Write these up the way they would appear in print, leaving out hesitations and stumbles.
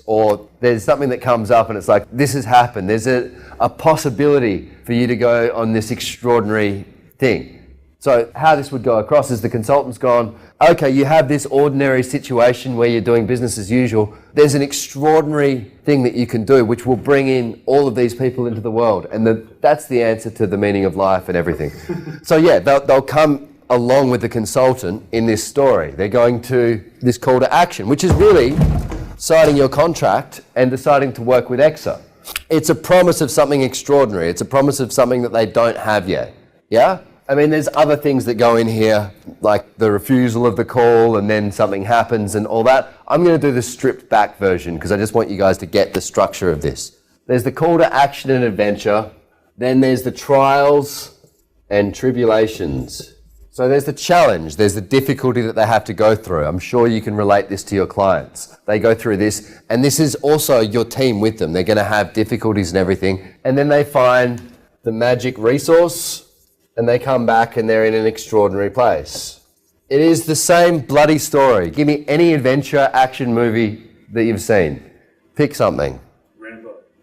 or there's something that comes up and it's like, this has happened. There's a possibility for you to go on this extraordinary thing. So how this would go across is the consultant's gone, okay, you have this ordinary situation where you're doing business as usual. There's an extraordinary thing that you can do which will bring in all of these people into the world. And that's the answer to the meaning of life and everything. So yeah, they'll come along with the consultant in this story. They're going to this call to action, which is really signing your contract and deciding to work with EXA. It's a promise of something extraordinary. It's a promise of something that they don't have yet. Yeah? I mean, there's other things that go in here, like the refusal of the call and then something happens and all that. I'm going to do the stripped back version because I just want you guys to get the structure of this. There's the call to action and adventure. Then there's the trials and tribulations. So there's the challenge, there's the difficulty that they have to go through. I'm sure you can relate this to your clients. They go through this, and this is also your team with them. They're going to have difficulties and everything. And then they find the magic resource, and they come back and they're in an extraordinary place. It is the same bloody story. Give me any adventure action movie that you've seen. Pick something.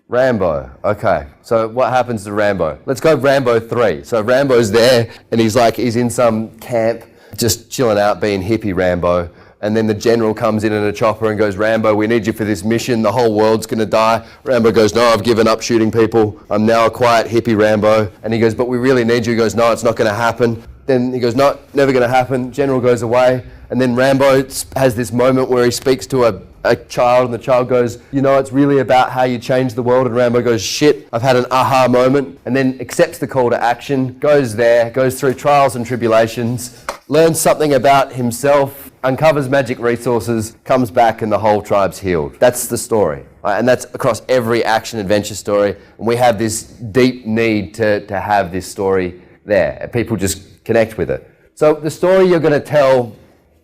Rambo. Okay. So what happens to Rambo? Let's go Rambo 3. So Rambo's there and he's in some camp just chilling out being hippie Rambo. And then the general comes in a chopper and goes, Rambo, we need you for this mission. The whole world's going to die. Rambo goes, no, I've given up shooting people. I'm now a quiet hippie Rambo. And he goes, but we really need you. He goes, no, it's not going to happen. Then he goes, no, never going to happen. General goes away. And then Rambo has this moment where he speaks to a child and the child goes, you know, it's really about how you change the world. And Rambo goes, shit, I've had an aha moment. And then accepts the call to action, goes there, goes through trials and tribulations, learns something about himself, uncovers magic resources, comes back and the whole tribe's healed. That's the story. And that's across every action adventure story. And we have this deep need to have this story there. People just connect with it. So the story you're going to tell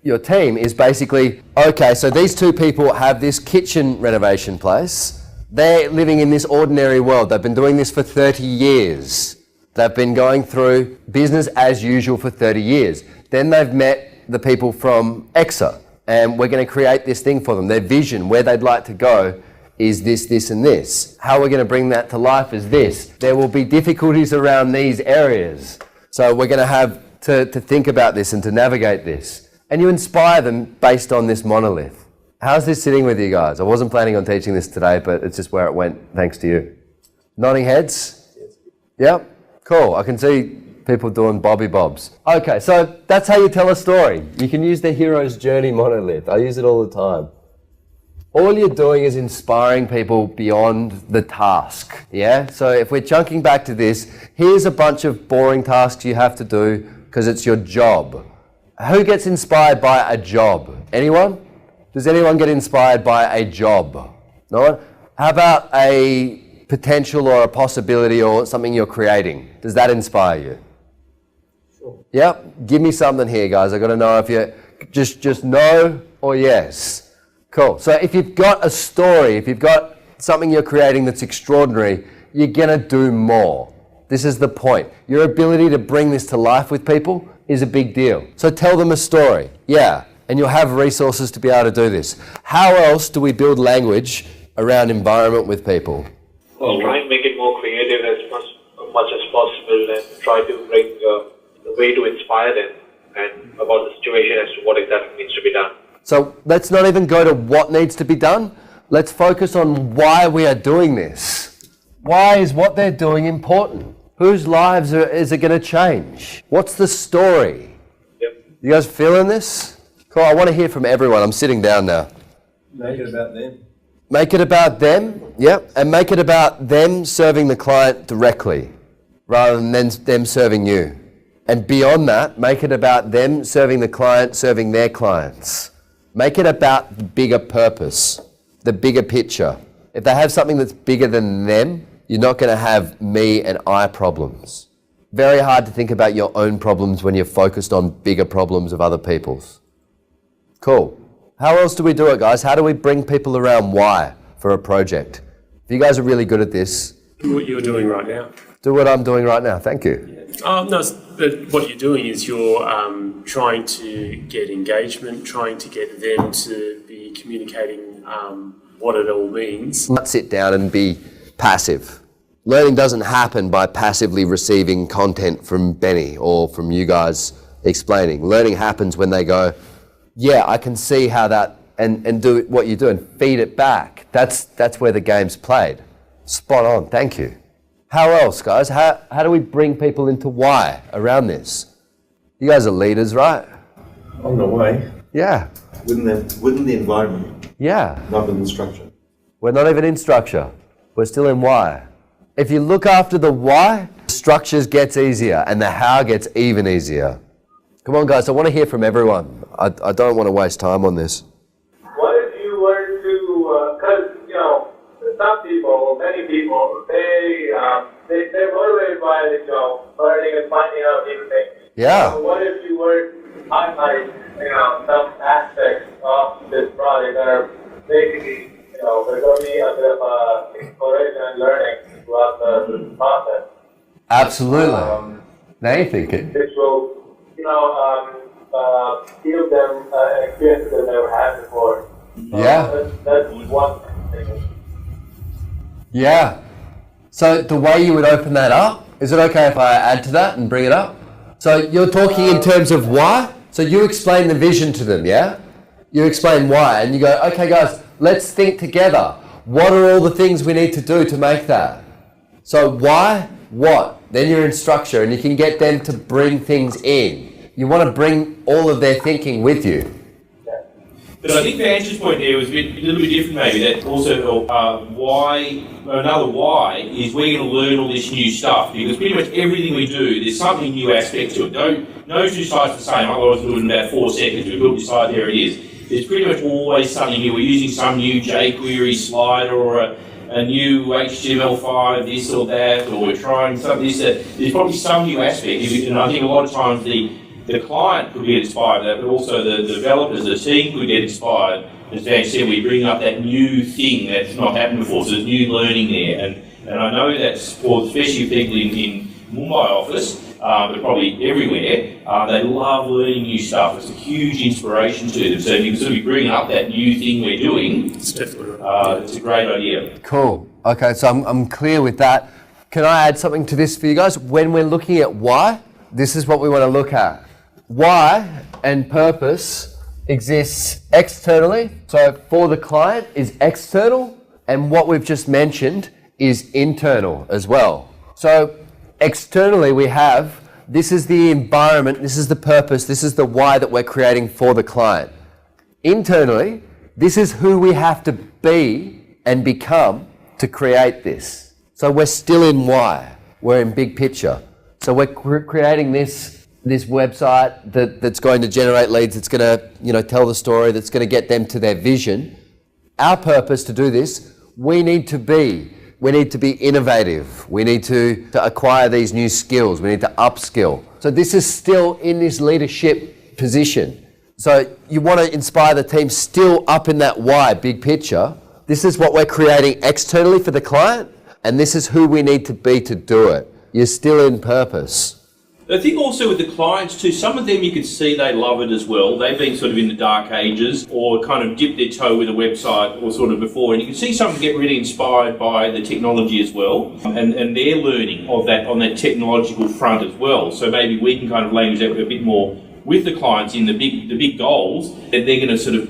your team is basically, okay, so these two people have this kitchen renovation place. They're living in this ordinary world. They've been doing this for 30 years. They've been going through business as usual for 30 years. Then they've met the people from EXA, and we're going to create this thing for them. Their vision, where they'd like to go, is this, this, and this. How we're going to bring that to life is this. There will be difficulties around these areas. So we're going to have to think about this and to navigate this. And you inspire them based on this monolith. How's this sitting with you guys? I wasn't planning on teaching this today, but it's just where it went, thanks to you. Nodding heads? Yep, cool. I can see people doing bobby bobs. Okay, so that's how you tell a story. You can use the hero's journey monolith. I use it all the time. All you're doing is inspiring people beyond the task, yeah? So if we're chunking back to this, here's a bunch of boring tasks you have to do because it's your job. Who gets inspired by a job? Anyone? Does anyone get inspired by a job? No one? How about a potential or a possibility or something you're creating? Does that inspire you? Sure. Yep. Give me something here, guys. I've got to know if you just no or yes. Cool. So if you've got a story, if you've got something you're creating that's extraordinary, you're going to do more. This is the point. Your ability to bring this to life with people is a big deal. So tell them a story. Yeah. And you'll have resources to be able to do this. How else do we build language around environment with people? Well, try and make it more creative as much as possible and try to bring a way to inspire them and about the situation as to what exactly needs to be done. So let's not even go to what needs to be done. Let's focus on why we are doing this. Why is what they're doing important? Whose lives is it going to change? What's the story? Yep. You guys feeling this? Cool, I want to hear from everyone. I'm sitting down now. Make it about them. Make it about them, yep. And make it about them serving the client directly rather than them serving you. And beyond that, make it about them serving the client, serving their clients. Make it about the bigger purpose, the bigger picture. If they have something that's bigger than them, you're not going to have me and I problems. Very hard to think about your own problems when you're focused on bigger problems of other people's. Cool. How else do we do it, guys? How do we bring people around why for a project? If you guys are really good at this... Do what you're doing right now. Do what I'm doing right now. Thank you. Yeah. No, what you're doing is you're trying to get engagement, trying to get them to be communicating what it all means. Not sit down and be passive. Learning doesn't happen by passively receiving content from Benny or from you guys explaining. Learning happens when they go, yeah, I can see how that, and do what you do and feed it back. That's where the game's played. Spot on, thank you. How else, guys? How do we bring people into why around this? You guys are leaders, right? On the way. Yeah. Within the environment, Yeah. not within the structure. We're not even in structure. We're still in why. If you look after the why, structures gets easier and the how gets even easier. Come on, guys, I want to hear from everyone. I don't want to waste time on this. What if you were to, because, some people, many people, they're motivated by, learning and finding out new things. Yeah. So what if you were to highlight, some aspects of this project that are basically, there's going to be a bit of exploration and learning throughout the process. Absolutely. Now you're thinking. Which will, give them an experience that they've never had before. Yeah. That's one thing. Yeah. So the way you would open that up, is it okay if I add to that and bring it up? So you're talking in terms of why? So you explain the vision to them, yeah? You explain why, and you go, okay guys, let's think together. What are all the things we need to do to make that? So why, what? Then you're in structure and you can get them to bring things in. You want to bring all of their thinking with you. But I think Vance's point there was a little bit different maybe, that also another why is we're going to learn all this new stuff, because pretty much everything we do, there's something new aspect to it. No two sides are the same, otherwise we'll do it in about 4 seconds. We built this side, there it is. There's pretty much always something new. We're using some new jQuery slider or a new HTML5, this or that, or we're trying something, there's probably some new aspect, and I think a lot of times the client could get inspired by that, but also the developers, the team could get inspired. As Dan said, we bring up that new thing that's not happened before, so there's new learning there. And I know that's for especially people in Mumbai office, but probably everywhere, they love learning new stuff. It's a huge inspiration to them. So if you can sort of be bringing up that new thing we're doing, It's definitely right. it's a great idea. Cool. Okay, so I'm clear with that. Can I add something to this for you guys? When we're looking at why, this is what we want to look at. Why and purpose exists externally. So for the client is external, and what we've just mentioned is internal as well. So externally we have, this is the environment, this is the purpose, this is the why that we're creating for the client. Internally, this is who we have to be and become to create this. So we're still in why, we're in big picture. So we're creating this website that's going to generate leads, that's going to tell the story, that's going to get them to their vision. Our purpose to do this, we need to be innovative. We need to acquire these new skills. We need to upskill. So this is still in this leadership position. So you want to inspire the team still up in that why, big picture. This is what we're creating externally for the client, and this is who we need to be to do it. You're still in purpose. I think also with the clients too, some of them you could see they love it as well. They've been sort of in the dark ages or kind of dipped their toe with a website or sort of before, and you can see some get really inspired by the technology as well, and their learning of that on that technological front as well. So maybe we can kind of language that a bit more with the clients in the big goals, that they're going to sort of,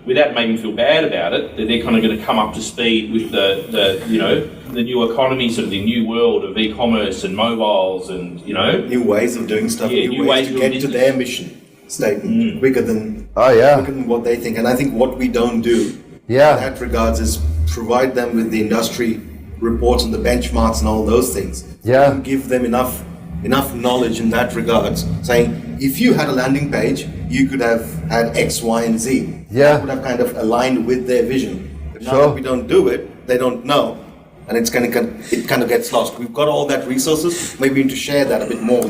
without making them feel bad about it, that they're kind of going to come up to speed with the new economy, sort of the new world of e-commerce and mobiles and, New ways of doing stuff, Yeah, new ways to get to their mission statement quicker than what they think. And I think what we don't do in that regards is provide them with the industry reports and the benchmarks and all those things. We don't give them enough knowledge in that regards, saying if you had a landing page, you could have had X, Y, and Z. That would have kind of aligned with their vision. But now that we don't do it, they don't know, and it kind of gets lost. We've got all that resources. Maybe we need to share that a bit more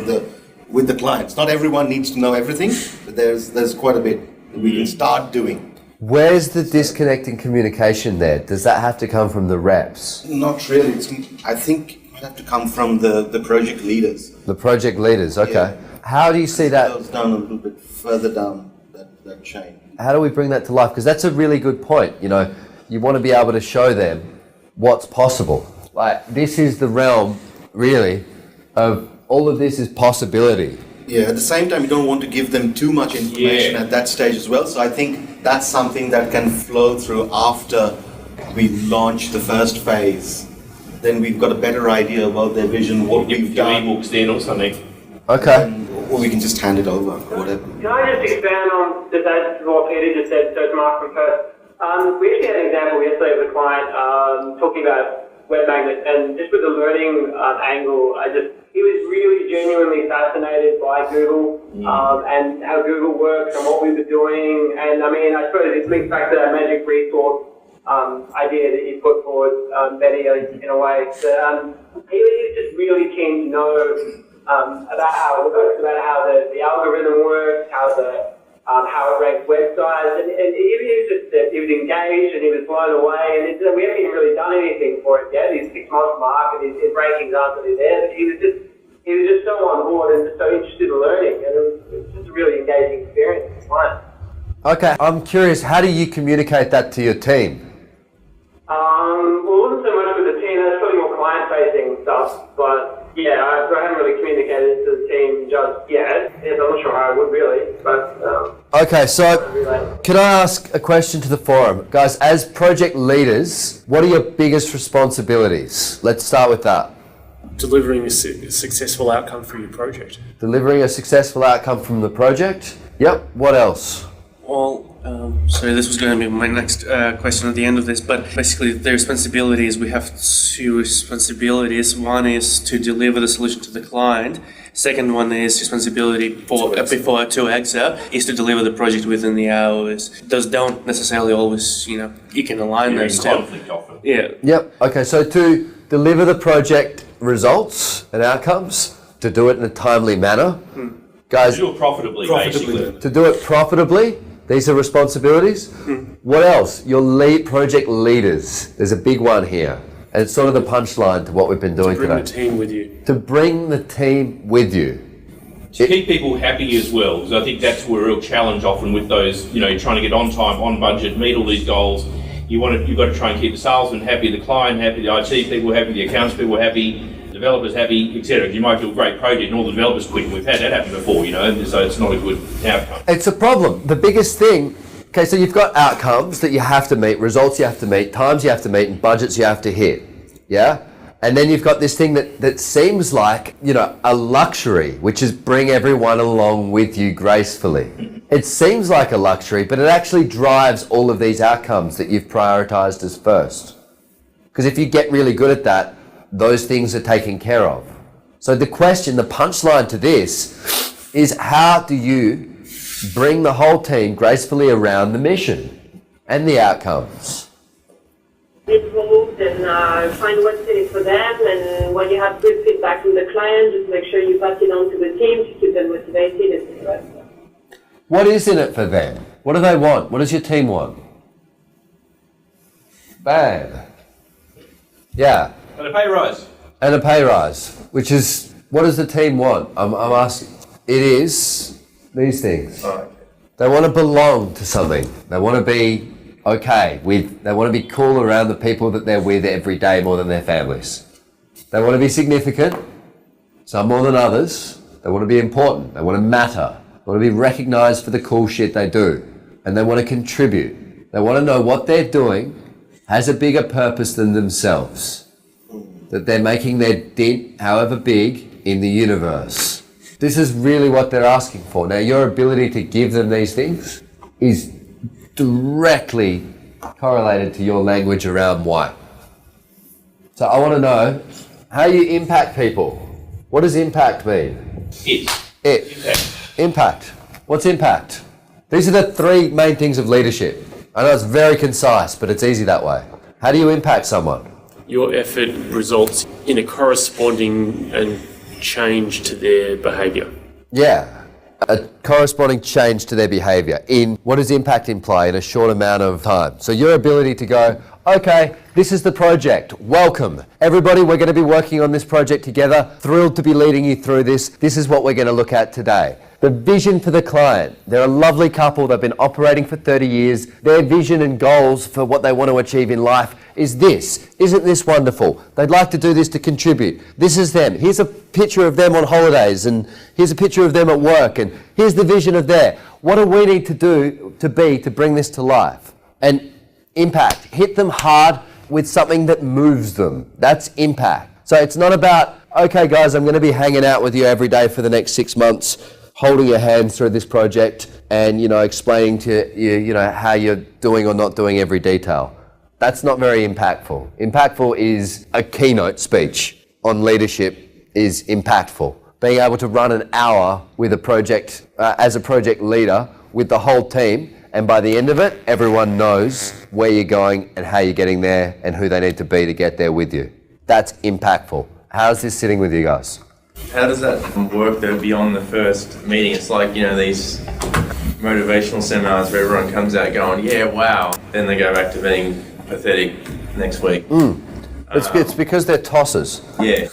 with the clients. Not everyone needs to know everything, but there's quite a bit that we can start doing. Where's the disconnect in communication there? Does that have to come from the reps? Not really. I think it might have to come from the project leaders. The project leaders, okay. Yeah. How do you see that? It goes down a little bit further down that chain. How do we bring that to life? Because that's a really good point. you want to be able to show them what's possible. Like, this is the realm, really, of all of this is possibility. Yeah, at the same time, you don't want to give them too much information at that stage as well. So I think that's something that can flow through after we launch the first phase. Then we've got a better idea about their vision, what we've done. Books then or something. Okay. Or we can just hand it over, whatever. Can I just expand on just as what Peter just said, so to Mark from first? We actually had an example yesterday of a client talking about web magnets, and just with the learning angle, he was really genuinely fascinated by Google and how Google works and what we were doing. And I mean, I suppose it links back to that magic resource idea that you put forward, Betty, in a way. He was just really keen to know about how it works, about how the algorithm works, how it ranks websites, and he was engaged and he was blown away, and we haven't even really done anything for it yet. His 6 month mark and his rankings aren't really there, but he was just so on board and just so interested in learning, and it was just a really engaging experience for clients. Okay, I'm curious, how do you communicate that to your team? Well, it wasn't so much with the team, that's probably more client-facing stuff, but yeah, I haven't really communicated it to the team just yet. Yes, I'm not sure how I would really, but... Okay, so can I ask a question to the forum? Guys, as project leaders, what are your biggest responsibilities? Let's start with that. Delivering a successful outcome for your project. Delivering a successful outcome from the project. Yep, what else? Well, sorry, this was going to be my next question at the end of this, but basically the responsibilities, we have 2 responsibilities. One is to deliver the solution to the client. Second one is responsibility before to exit is to deliver the project within the hours. Those don't necessarily always, you can align those two. Conflict often. Yeah. Yep, okay, so to deliver the project results and outcomes, to do it in a timely manner. Guys, Do it profitably, basically. to do it profitably, these are responsibilities. What else? Your project leaders. There's a big one here. And it's sort of the punchline to what we've been doing today. Bring the team with you. To bring the team with you. To keep people happy as well, because I think that's a real challenge often with those, trying to get on time, on budget, meet all these goals. You've got to try and keep the salesman happy, the client happy, the IT people happy, the accounts people happy, developers happy, etc. You might do a great project and all the developers quit, and we've had that happen before, and so it's not a good outcome. It's a problem. The biggest thing, okay, so you've got outcomes that you have to meet, results you have to meet, times you have to meet, and budgets you have to hit, yeah? And then you've got this thing that seems like, a luxury, which is bring everyone along with you gracefully. It seems like a luxury, but it actually drives all of these outcomes that you've prioritized as first. Because if you get really good at that, those things are taken care of. So the punchline to this is, how do you bring the whole team gracefully around the mission and the outcomes? Involved and find what's in it for them, and when you have good feedback from the client, just make sure you pass it on to the team to keep them motivated, etc. What is in it for them? What do they want? What does your team want? Bang. Yeah. And a pay rise. And a pay rise, which is, what does the team want? I'm asking. It is these things. They want to belong to something. They want to be okay with, they want to be cool around the people that they're with every day more than their families. They want to be significant, some more than others. They want to be important. They want to matter. They want to be recognized for the cool shit they do. And they want to contribute. They want to know what they're doing has a bigger purpose than themselves. That they're making their dent, however big, in the universe. This is really what they're asking for. Now, your ability to give them these things is directly correlated to your language around why. So I want to know how you impact people. What does impact mean? Impact. What's impact? These are the 3 main things of leadership. I know it's very concise, but it's easy that way. How do you impact someone? Your effort results in a corresponding and change to their behaviour. Yeah, a corresponding change to their behaviour. In what does impact imply in a short amount of time? So your ability to go, okay, this is the project. Welcome. Everybody, we're going to be working on this project together. Thrilled to be leading you through this. This is what we're going to look at today. The vision for the client. They're a lovely couple. They've been operating for 30 years. Their vision and goals for what they want to achieve in life is this. Isn't this wonderful? They'd like to do this to contribute. This is them. Here's a picture of them on holidays, and here's a picture of them at work, and here's the vision of there. What do we need to do to bring this to life? And impact. Hit them hard with something that moves them. That's impact. So it's not about, okay guys, I'm going to be hanging out with you every day for the next 6 months, holding your hands through this project and, explaining to you, how you're doing or not doing every detail. That's not very impactful. Impactful is a keynote speech on leadership is impactful. Being able to run an hour with a project, as a project leader with the whole team, and by the end of it, everyone knows where you're going and how you're getting there and who they need to be to get there with you. That's impactful. How's this sitting with you guys? How does that work though beyond the first meeting? It's like, these motivational seminars where everyone comes out going, yeah, wow. Then they go back to being pathetic next week. It's because they're tossers. Yeah.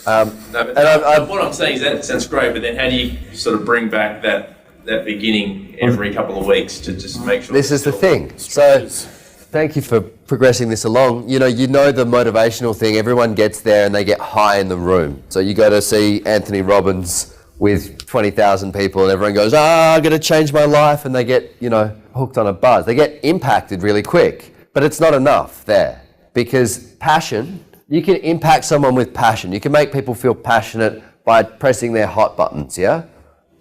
What I'm saying is that sounds great, but then how do you sort of bring back that beginning every couple of weeks to just make sure... This is the thing. So thank you for progressing this along. You know the motivational thing. Everyone gets there and they get high in the room. So you go to see Anthony Robbins with 20,000 people and everyone goes, I'm going to change my life, and they get, hooked on a buzz. They get impacted really quick. But it's not enough there, because passion, you can impact someone with passion. You can make people feel passionate by pressing their hot buttons, yeah?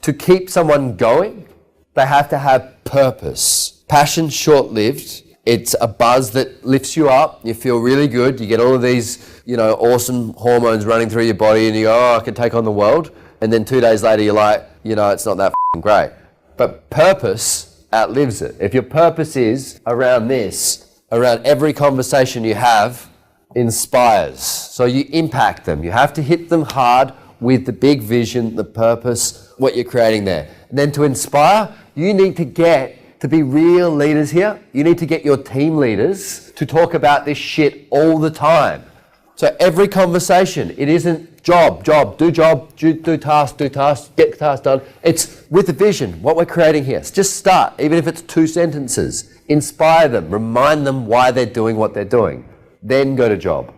To keep someone going, they have to have purpose. Passion's short-lived. It's a buzz that lifts you up. You feel really good. You get all of these, awesome hormones running through your body, and you go, I can take on the world. And then 2 days later, you're like, it's not that great. But purpose outlives it. If your purpose is around this, around every conversation you have, inspires. So you impact them. You have to hit them hard with the big vision, the purpose, what you're creating there. And then to inspire, you need to get to be real leaders here. You need to get your team leaders to talk about this shit all the time. So every conversation, it isn't job, do task, get the task done. It's with the vision, what we're creating here. So just start, even if it's 2 sentences. Inspire them, remind them why they're doing what they're doing. Then go to job.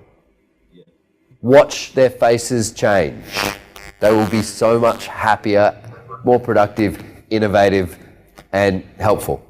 Watch their faces change. They will be so much happier, more productive, innovative, and helpful.